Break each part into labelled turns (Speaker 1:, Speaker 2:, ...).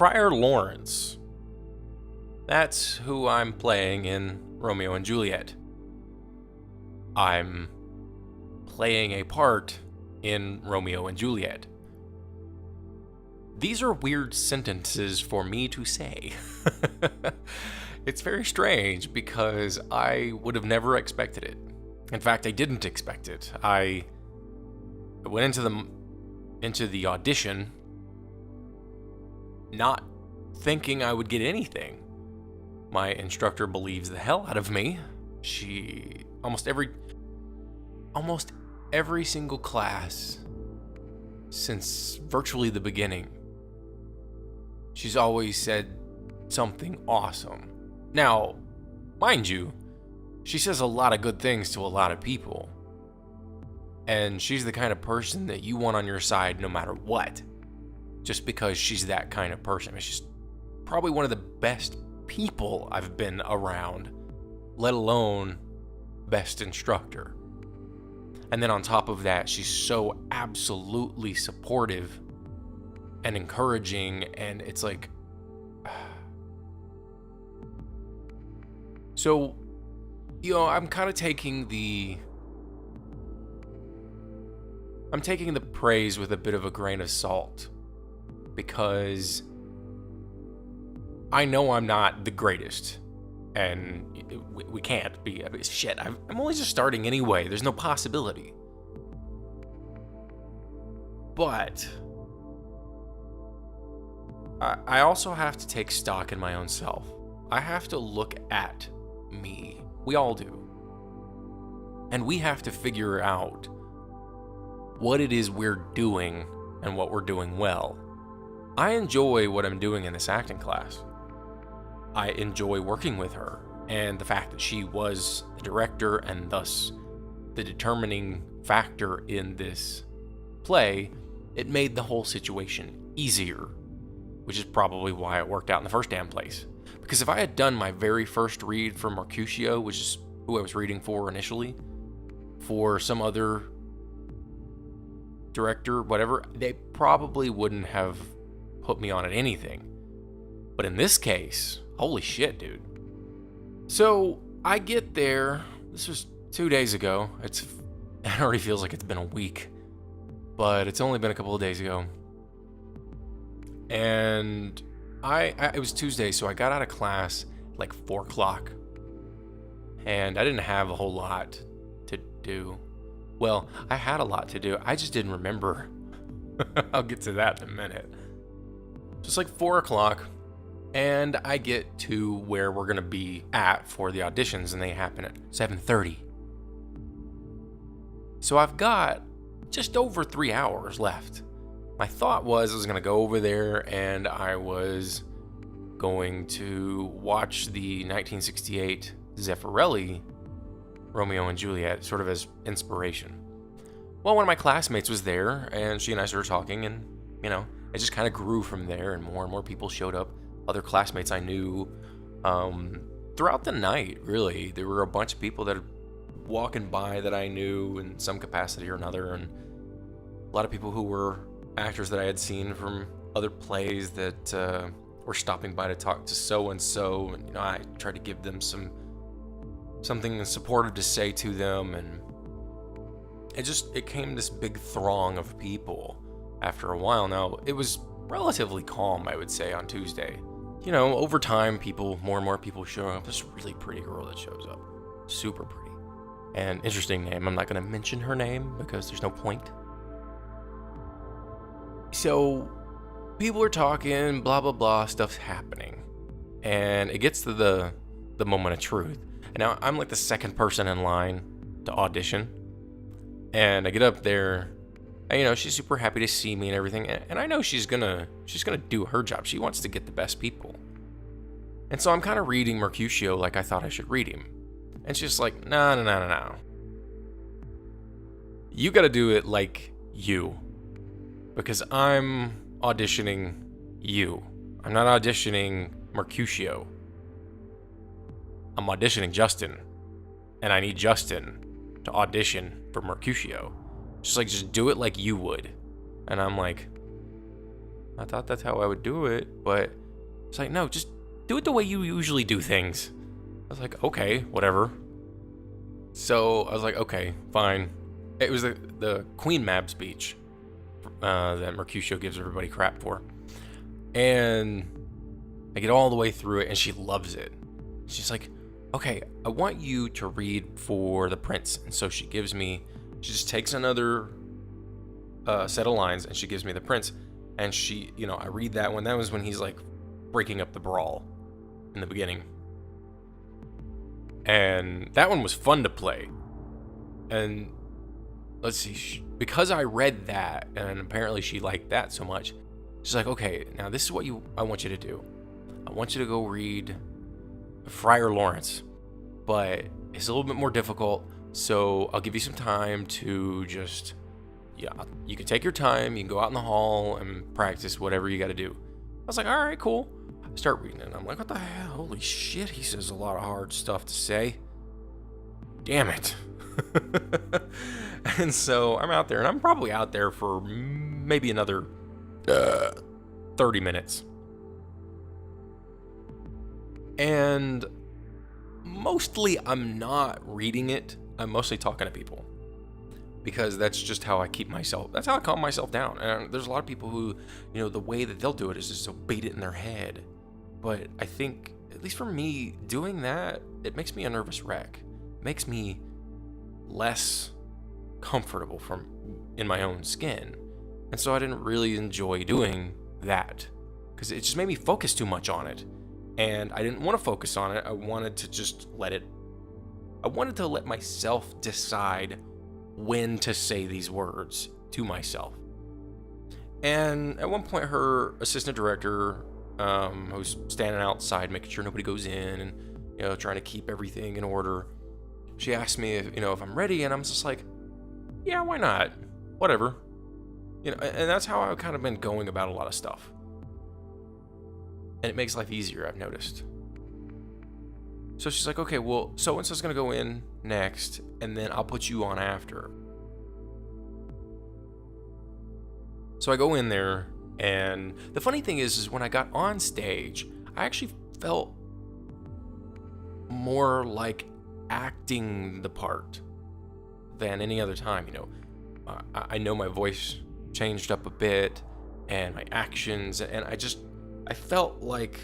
Speaker 1: Friar Lawrence. That's who I'm playing in Romeo and Juliet. I'm playing a part in Romeo and Juliet. These are weird sentences for me to say. It's very strange because I would have never expected it. In fact, I didn't expect it. I went into the audition not thinking I would get anything. My instructor believes the hell out of me. She almost every single class since virtually the beginning, she's always said something awesome. Now, mind you, she says a lot of good things to a lot of people. And she's the kind of person that you want on your side no matter what. Just because she's that kind of person. She's probably one of the best people I've been around, let alone best instructor. And then on top of that, she's so absolutely supportive and encouraging, and it's like... So, I'm kind of taking the praise with a bit of a grain of salt, because I know I'm not the greatest, and we can't be. I mean, shit, I'm only just starting anyway. There's no possibility. But I also have to take stock in my own self. I have to look at me. We all do. And we have to figure out what it is we're doing and what we're doing well. I enjoy what I'm doing in this acting class. I enjoy working with her, and the fact that she was the director and thus the determining factor in this play, it made the whole situation easier, which is probably why it worked out in the first damn place. Because if I had done my very first read for Mercutio, which is who I was reading for initially, for some other director, whatever, they probably wouldn't have put me on at anything. But in this case, holy shit, dude. So I get there. This was 2 days ago. It already feels like it's been a week, but it's only been a couple of days ago. And it was Tuesday, so I got out of class like 4 o'clock. And I didn't have a whole lot to do. Well, I had a lot to do. I just didn't remember. I'll get to that in a minute. Just like 4 o'clock, and I get to where we're going to be at for the auditions, and they happen at 7:30. So I've got just over 3 hours left. My thought was I was going to go over there, and I was going to watch the 1968 Zeffirelli Romeo and Juliet, sort of as inspiration. Well, one of my classmates was there, and she and I started talking, and, it just kind of grew from there, and more people showed up. Other classmates I knew. Throughout the night, really, there were a bunch of people that were walking by that I knew in some capacity or another, and a lot of people who were actors that I had seen from other plays that were stopping by to talk to so-and-so, and, I tried to give them something supportive to say to them, and it came this big throng of people after a while. Now, it was relatively calm, I would say, on Tuesday. Over time, more and more people show up. This really pretty girl that shows up. Super pretty. And interesting name. I'm not going to mention her name because there's no point. So, people are talking, blah, blah, blah, stuff's happening. And it gets to the moment of truth. And now I'm like the second person in line to audition. And I get up there, and, she's super happy to see me and everything. And I know she's gonna do her job. She wants to get the best people. And so I'm kind of reading Mercutio like I thought I should read him. And she's like, no. You gotta do it like you. Because I'm auditioning you. I'm not auditioning Mercutio. I'm auditioning Justin. And I need Justin to audition for Mercutio. Just do it like you would. And I'm like, I thought that's how I would do it, but it's like, no, just do it the way you usually do things. I was like, okay, whatever. So I was like, okay, fine. It was the Queen Mab speech that Mercutio gives everybody crap for. And I get all the way through it, and she loves it. She's like, okay, I want you to read for the prince. And so she just takes another set of lines, and she gives me the prince. And I read that one. That was when he's like breaking up the brawl in the beginning. And that one was fun to play. And let's see, because I read that, and apparently she liked that so much, she's like, okay, now this is what I want you to do. I want you to go read Friar Lawrence, but it's a little bit more difficult, so I'll give you some time to just, you can take your time, you can go out in the hall and practice whatever you got to do. I was like, all right, cool. I start reading it, and I'm like, what the hell? Holy shit, he says a lot of hard stuff to say. Damn it. And so I'm out there, and I'm probably out there for maybe another 30 minutes. And mostly I'm not reading it. I'm mostly talking to people, because that's just how I that's how I calm myself down. And there's a lot of people who, the way that they'll do it is just to beat it in their head. But I think, at least for me, doing that, it makes me a nervous wreck. It makes me less comfortable in my own skin. And so I didn't really enjoy doing that, because it just made me focus too much on it. And I didn't want to focus on it. I wanted to just I wanted to let myself decide when to say these words to myself. And at one point, her assistant director, who's standing outside making sure nobody goes in and, trying to keep everything in order, she asked me if I'm ready, and I'm just like, yeah, why not? Whatever. And that's how I've kind of been going about a lot of stuff. And it makes life easier, I've noticed. So she's like, okay, well, so-and-so's going to go in next, and then I'll put you on after. So I go in there, and the funny thing is when I got on stage, I actually felt more like acting the part than any other time. I know my voice changed up a bit, and my actions, and I felt like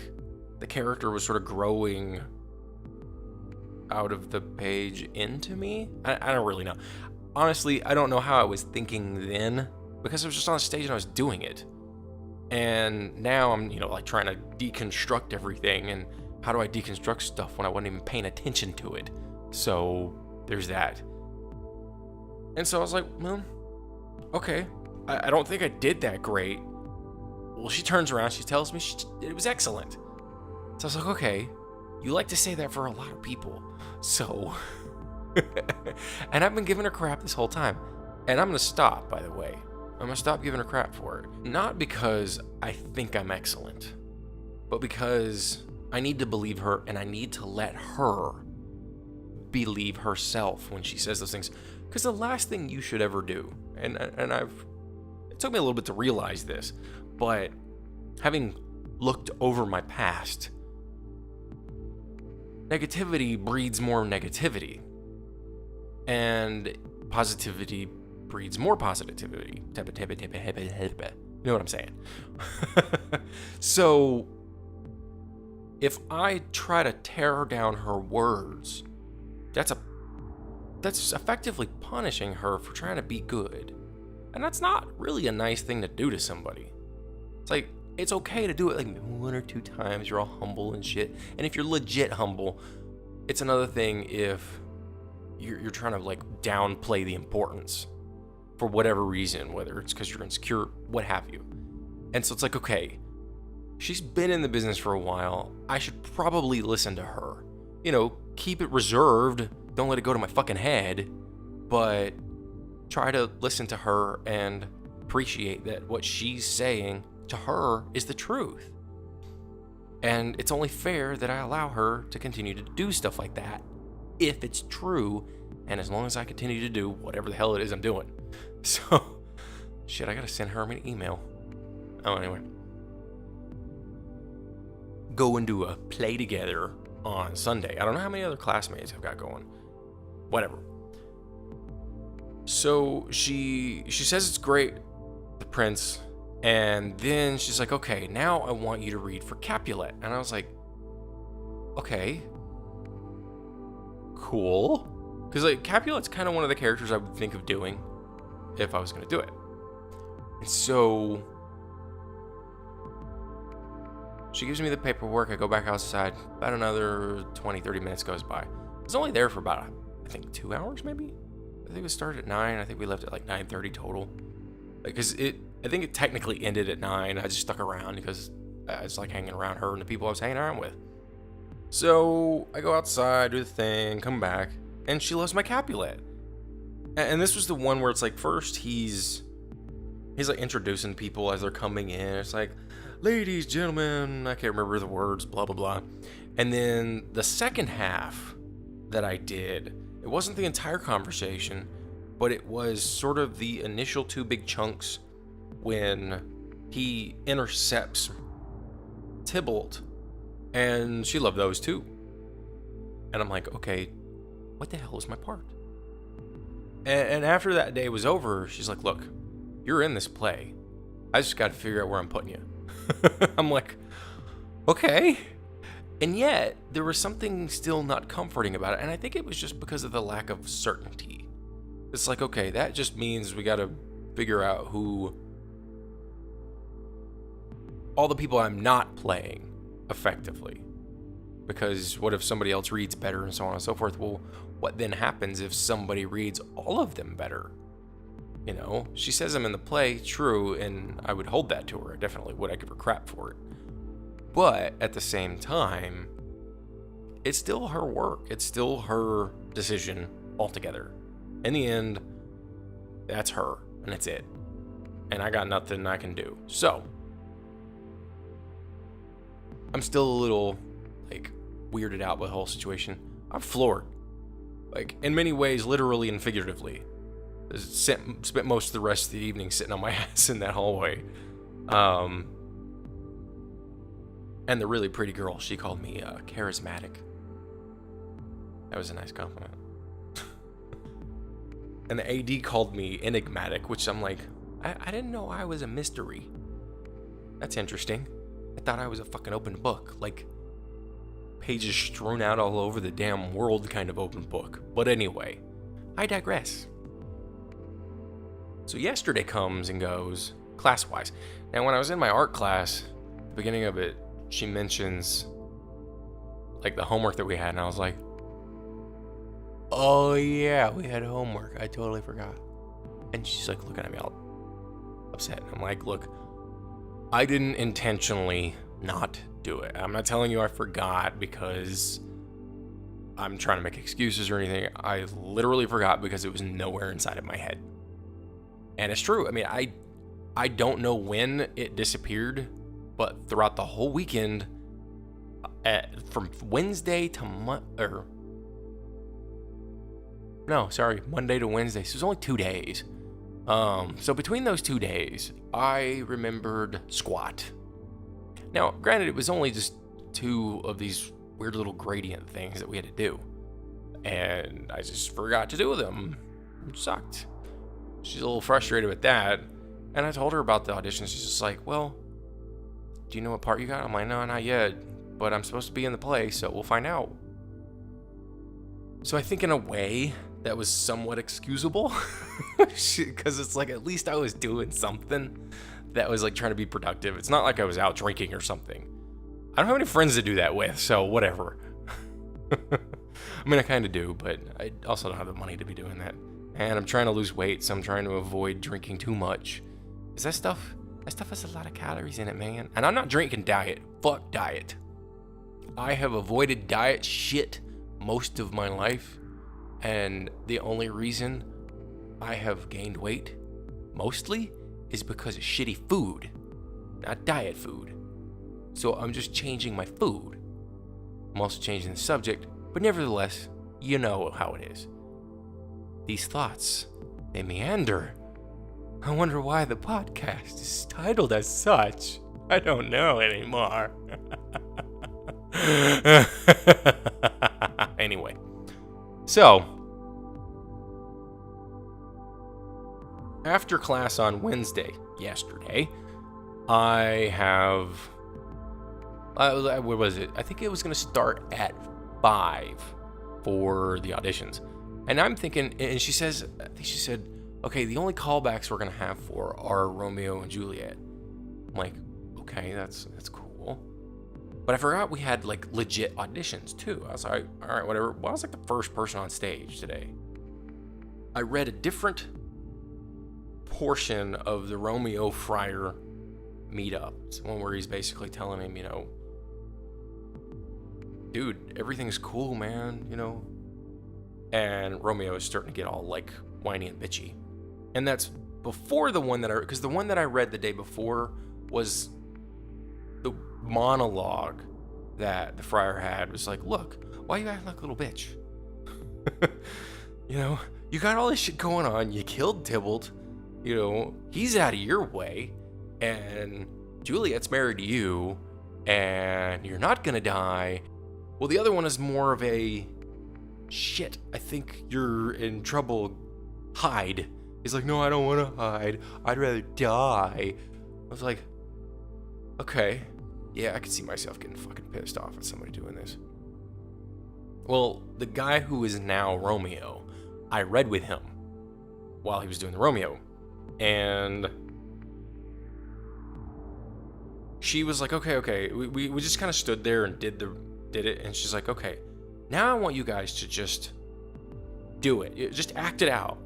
Speaker 1: the character was sort of growing out of the page into me. I don't really know. Honestly, I don't know how I was thinking then, because I was just on stage and I was doing it. And now I'm, trying to deconstruct everything. And how do I deconstruct stuff when I wasn't even paying attention to it? So there's that. And so I was like, well, okay. I don't think I did that great. Well, she turns around, she tells me it was excellent. So I was like, okay, you like to say that for a lot of people. So, and I've been giving her crap this whole time. And I'm going to stop, by the way. I'm going to stop giving her crap for it. Not because I think I'm excellent, but because I need to believe her, and I need to let her believe herself when she says those things. Because the last thing you should ever do, and it took me a little bit to realize this, but having looked over my past, negativity breeds more negativity, and positivity breeds more positivity. You know what I'm saying? So if I try to tear down her words, that's effectively punishing her for trying to be good. And that's not really a nice thing to do to somebody. It's like, it's okay to do it like one or two times. You're all humble and shit. And if you're legit humble, it's another thing if you're trying to like downplay the importance for whatever reason, whether it's because you're insecure, what have you. And so it's like, okay, she's been in the business for a while. I should probably listen to her. Keep it reserved. Don't let it go to my fucking head. But try to listen to her and appreciate that what she's saying to her is the truth. And it's only fair that I allow her to continue to do stuff like that if it's true, and as long as I continue to do whatever the hell it is I'm doing. So, shit, I gotta send her an email. Oh, anyway. go and do a play together on Sunday. I don't know how many other classmates I've got going. Whatever. So she says it's great, the Prince, and then she's like, okay, now I want you to read for Capulet. And I was like, okay, cool. Because like Capulet's kind of one of the characters I would think of doing if I was going to do it. And so she gives me the paperwork. I go back outside. About another 20-30 minutes goes by. I was only there for about, I think, 2 hours maybe. I think it started at 9. I think we left at like 9:30 total. Because I think it technically ended at 9. I just stuck around because I was like hanging around her and the people I was hanging around with. So I go outside, do the thing, come back, and she loves my Capulet. And this was the one where it's like, first he's like introducing people as they're coming in. It's like, ladies, gentlemen, I can't remember the words, blah, blah, blah. And then the second half that I did, it wasn't the entire conversation, but it was sort of the initial 2 big chunks when he intercepts Tybalt, and she loved those too. And I'm like, okay, what the hell is my part? And after that day was over, she's like, look, you're in this play. I just got to figure out where I'm putting you. I'm like, okay. And yet, there was something still not comforting about it. And I think it was just because of the lack of certainty. It's like, okay, that just means we got to figure out who all the people I'm not playing effectively. Because what if somebody else reads better and so on and so forth? Well, what then happens if somebody reads all of them better? You know, she says I'm in the play, true, and I would hold that to her. I definitely would. I give her crap for it. But at the same time, it's still her work. It's still her decision altogether. In the end, that's her, and that's it. And I got nothing I can do. So, I'm still a little, like, weirded out by the whole situation. I'm floored. Like, in many ways, literally and figuratively. Spent most of the rest of the evening sitting on my ass in that hallway. And the really pretty girl, she called me charismatic. That was a nice compliment. And the AD called me enigmatic, which I'm like, I didn't know I was a mystery. That's interesting. I thought I was a fucking open book. Like, pages strewn out all over the damn world kind of open book. But anyway, I digress. So yesterday comes and goes, class-wise. Now, when I was in my art class, at the beginning of it, she mentions, like, the homework that we had, and I was like, oh yeah, we had homework. I totally forgot. And she's like looking at me all upset. I'm like, look, I didn't intentionally not do it. I'm not telling you I forgot because I'm trying to make excuses or anything. I literally forgot because it was nowhere inside of my head. And it's true. I mean, I don't know when it disappeared, but throughout the whole weekend, from Wednesday to Monday to Wednesday. So it was only 2 days. So between those 2 days, I remembered squat. Now, granted, it was only just 2 of these weird little gradient things that we had to do. And I just forgot to do them. It sucked. She's a little frustrated with that. And I told her about the audition. She's just like, well, do you know what part you got? I'm like, no, not yet. But I'm supposed to be in the play, so we'll find out. So I think in a way, that was somewhat excusable. Because it's like, at least I was doing something that was like trying to be productive. It's not like I was out drinking or something. I don't have any friends to do that with, so whatever. I mean, I kind of do, but I also don't have the money to be doing that. And I'm trying to lose weight, so I'm trying to avoid drinking too much. Is that stuff has a lot of calories in it, man. And I'm not drinking diet. Fuck diet. I have avoided diet shit most of my life. And the only reason I have gained weight, mostly, is because of shitty food, not diet food. So I'm just changing my food. I'm also changing the subject, but nevertheless, you know how it is. These thoughts, they meander. I wonder why the podcast is titled as such. I don't know anymore. Anyway, so after class on Wednesday, yesterday, I have, what was it? I think it was going to start at 5 for the auditions. And I'm thinking, and she says, I think she said, okay, the only callbacks we're going to have for are Romeo and Juliet. I'm like, okay, that's cool. But I forgot we had like legit auditions too. I was like, all right, whatever. Well, I was like the first person on stage today. I read a different portion of the Romeo Friar meetup. It's one where he's basically telling him, dude, everything's cool, man, And Romeo is starting to get all like whiny and bitchy. And that's before the one because the one that I read the day before was the monologue that the friar had was like, look, why you acting like a little bitch? You got all this shit going on. You killed Tybalt. He's out of your way. And Juliet's married to you. And you're not gonna die. Well, the other one is more of a, shit, I think you're in trouble. Hide. He's like, no, I don't want to hide. I'd rather die. I was like, okay. Yeah, I could see myself getting fucking pissed off at somebody doing this. Well, the guy who is now Romeo, I read with him while he was doing the Romeo. And she was like, okay. We just kind of stood there and did it. And she's like, okay, now I want you guys to just do it. Just act it out.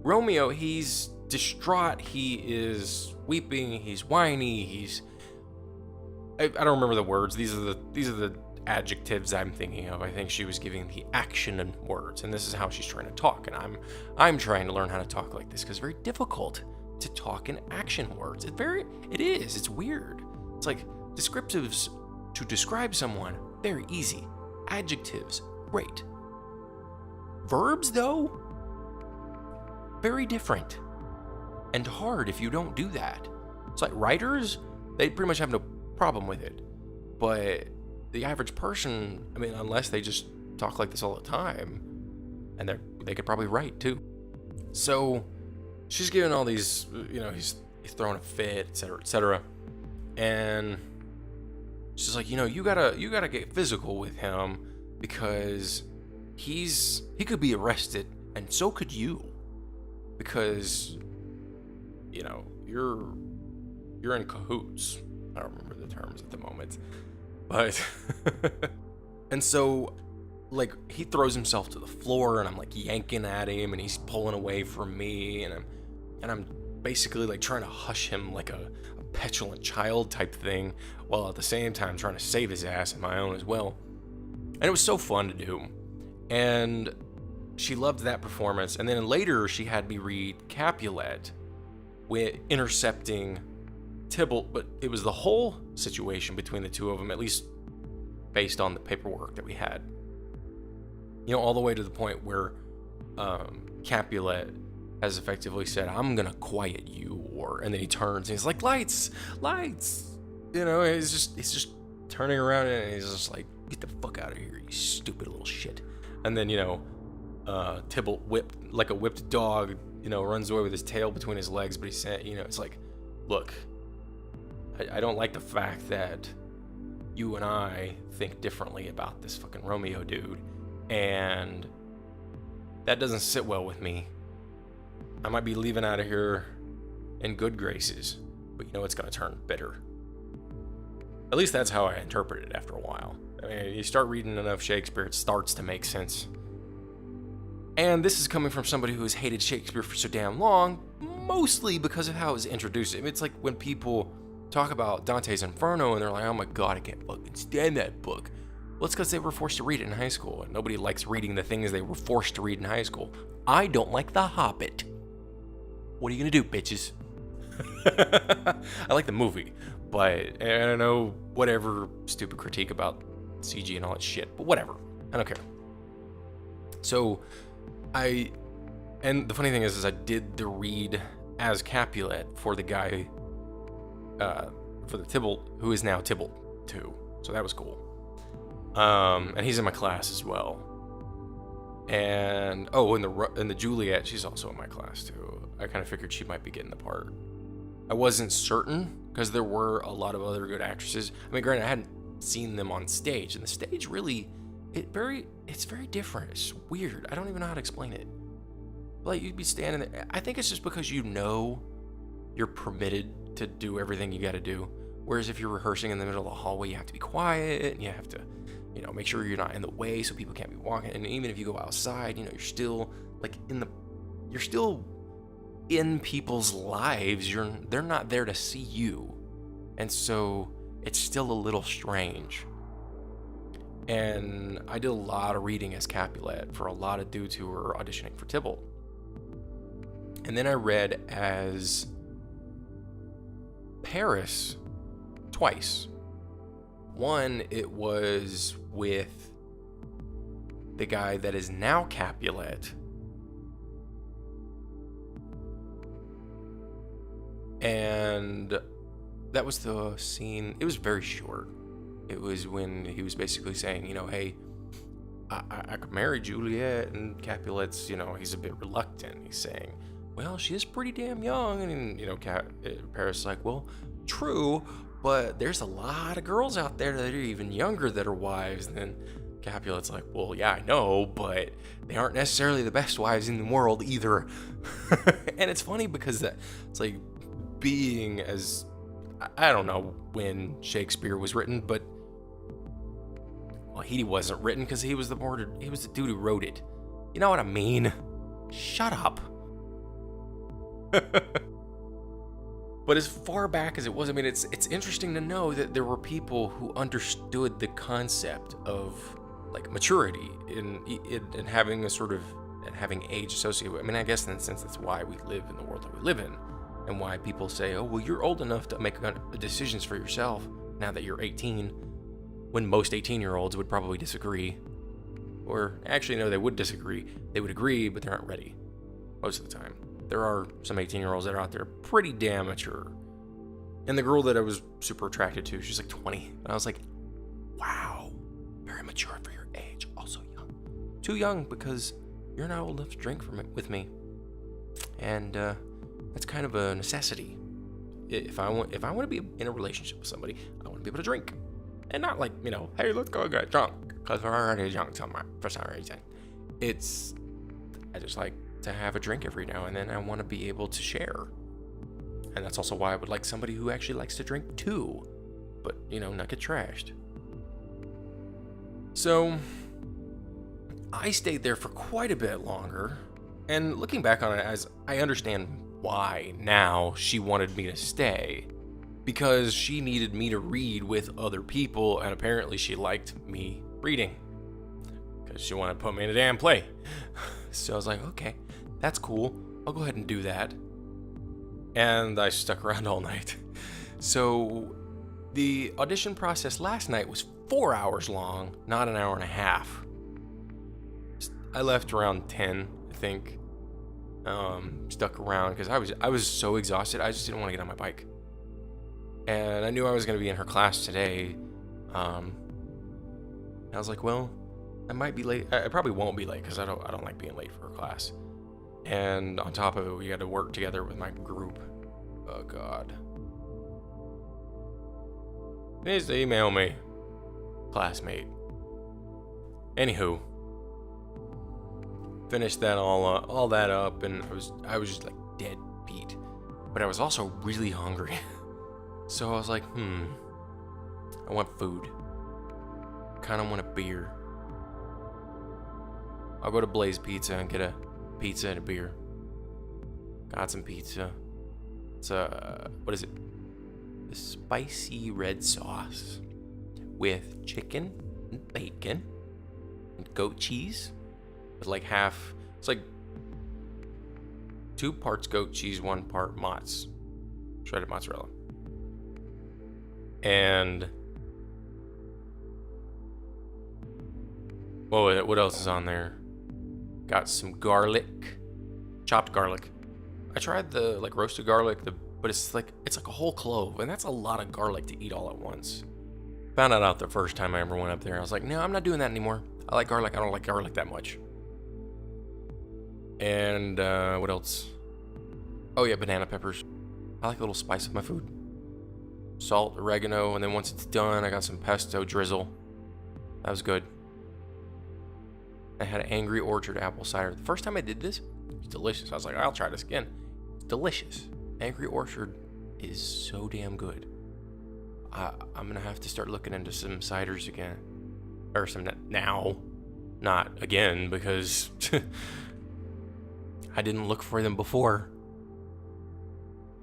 Speaker 1: Romeo, he's distraught. He is weeping. He's whiny. I don't remember the words. These are the adjectives I'm thinking of. I think she was giving the action and words, and this is how she's trying to talk. And I'm trying to learn how to talk like this because it's very difficult to talk in action words. It's weird. It's like descriptives to describe someone, very easy. Adjectives, great. Verbs, though, very different and hard if you don't do that. It's like writers, they pretty much have no problem with it. But the average person, unless they just talk like this all the time, and they could probably write too. So she's giving all these, he's throwing a fit, etc. And she's like, you gotta get physical with him because he could be arrested, and so could you, because you're in cahoots. I don't remember the terms at the moment, but and so like he throws himself to the floor, and I'm like yanking at him, and he's pulling away from me, and I'm basically like trying to hush him like a petulant child type thing, while at the same time trying to save his ass and my own as well. And it was so fun to do. And she loved that performance. And then later she had me read Capulet with intercepting Tybalt, but it was the whole situation between the two of them, at least based on the paperwork that we had. All the way to the point where Capulet has effectively said, I'm gonna quiet you, and then he turns and he's like, lights. He's just turning around and he's just like, get the fuck out of here, you stupid little shit. And then Tybalt whipped like a whipped dog, runs away with his tail between his legs, but he said, it's like, look, I don't like the fact that you and I think differently about this fucking Romeo dude, and that doesn't sit well with me. I might be leaving out of here in good graces, but it's gonna turn bitter. At least that's how I interpret it after a while. You start reading enough Shakespeare, it starts to make sense. And this is coming from somebody who has hated Shakespeare for so damn long, mostly because of how it was introduced. It's like when people talk about Dante's Inferno and they're like, oh my god, I can't fucking stand that book. Well, it's because they were forced to read it in high school, and nobody likes reading the things they were forced to read in high school. I don't like The Hobbit. What are you gonna do, bitches? I like the movie, but I don't know, whatever stupid critique about CG and all that shit, but whatever. I don't care. So, and the funny thing is I did the read as Capulet for the guy, for the Tybalt, who is now Tybalt 2. So that was cool. And he's in my class as well. And in the Juliet, she's also in my class too. I kind of figured she might be getting the part. I wasn't certain because there were a lot of other good actresses. I mean, granted, I hadn't seen them on stage, and the stage really, it's very different. It's weird. I don't even know how to explain it. Like, you'd be standing there. I think it's just because you're permitted to do everything you got to do. Whereas if you're rehearsing in the middle of the hallway, you have to be quiet, and you have to, make sure you're not in the way so people can't be walking. And even if you go outside, you're still you're still in people's lives. They're not there to see you. And so it's still a little strange. And I did a lot of reading as Capulet for a lot of dudes who were auditioning for Tybalt. And then I read as Paris twice. One, it was with the guy that is now Capulet. And that was the scene. It was very short. It was when he was basically saying, hey, I could marry Juliet, and Capulet's, he's a bit reluctant. He's saying, well, she is pretty damn young. And, Paris is like, well, true, but there's a lot of girls out there that are even younger that are wives. And then Capulet's like, well, yeah, I know, but they aren't necessarily the best wives in the world either. And it's funny because it's like being as, I don't know when Shakespeare was written, but well, he wasn't written because he was the dude who wrote it. You know what I mean? Shut up. But as far back as it was, I mean, it's interesting to know that there were people who understood the concept of like maturity in having a sort of, and having age associated with. I mean, I guess in a sense that's why we live in the world that we live in, and why people say, oh, well, you're old enough to make decisions for yourself now that you're 18, when most 18-year-olds would probably disagree. Or actually, no, they would disagree. They would agree, but they aren't ready most of the time. There are some 18-year-olds that are out there pretty damn mature. And the girl that I was super attracted to, she's like 20. And I was like, wow, very mature for your age. Also young. Too young because you're not old enough to drink with me. And that's kind of a necessity. If I want to be in a relationship with somebody, I want to be able to drink. And not like, hey, let's go get drunk. Because we're already drunk for some reason. I just like to have a drink every now and then. I want to be able to share. And that's also why I would like somebody who actually likes to drink too. But, not get trashed. So, I stayed there for quite a bit longer. And looking back on it, as I understand why now she wanted me to stay. Because she needed me to read with other people, and apparently she liked me reading. Because she wanted to put me in a damn play. So I was like, okay, that's cool. I'll go ahead and do that. And I stuck around all night. So the audition process last night was 4 hours long, not an hour and a half. I left around 10, I think. Stuck around because I was so exhausted. I just didn't want to get on my bike. And I knew I was going to be in her class today. I was like, well, I might be late. I probably won't be late because I don't like being late for her class. And on top of it, we had to work together with my group. Oh, God. He needs to email me. Classmate. Anywho. Finished that all that up, and I was just like dead beat. But I was also really hungry. So I was like, I want food. Kind of want a beer. I'll go to Blaze Pizza and get a pizza and a beer. Got some pizza. It's what is it? The spicy red sauce with chicken and bacon and goat cheese with like half. It's like 2 parts goat cheese, 1 part mozz, shredded mozzarella. And what else is on there? Got some garlic, chopped garlic. I tried the like roasted garlic, but it's like a whole clove, and that's a lot of garlic to eat all at once. Found that out the first time I ever went up there. I was like, no, I'm not doing that anymore. I like garlic. I don't like garlic that much. And what else? Oh yeah, banana peppers. I like a little spice of my food. Salt, oregano, and then once it's done, I got some pesto drizzle. That was good. I had Angry Orchard apple cider. The first time I did this, it was delicious. I was like, I'll try this again. It's delicious. Angry Orchard is so damn good. I'm gonna have to start looking into some ciders again, or some now, not again, because I didn't look for them before.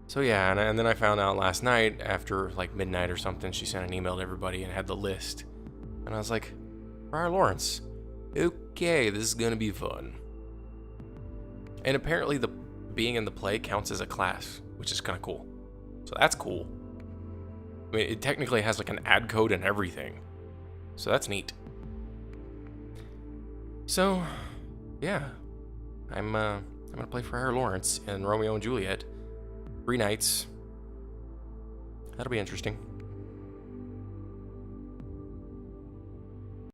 Speaker 1: So yeah, and then I found out last night after like midnight or something, she sent an email to everybody and had the list, and I was like, Friar Lawrence, okay, this is gonna be fun. And apparently the being in the play counts as a class, which is kind of cool. So that's cool. I mean, it technically has like an ad code and everything. So that's neat. So, yeah. I'm gonna play Friar Lawrence in Romeo and Juliet. 3 nights. That'll be interesting.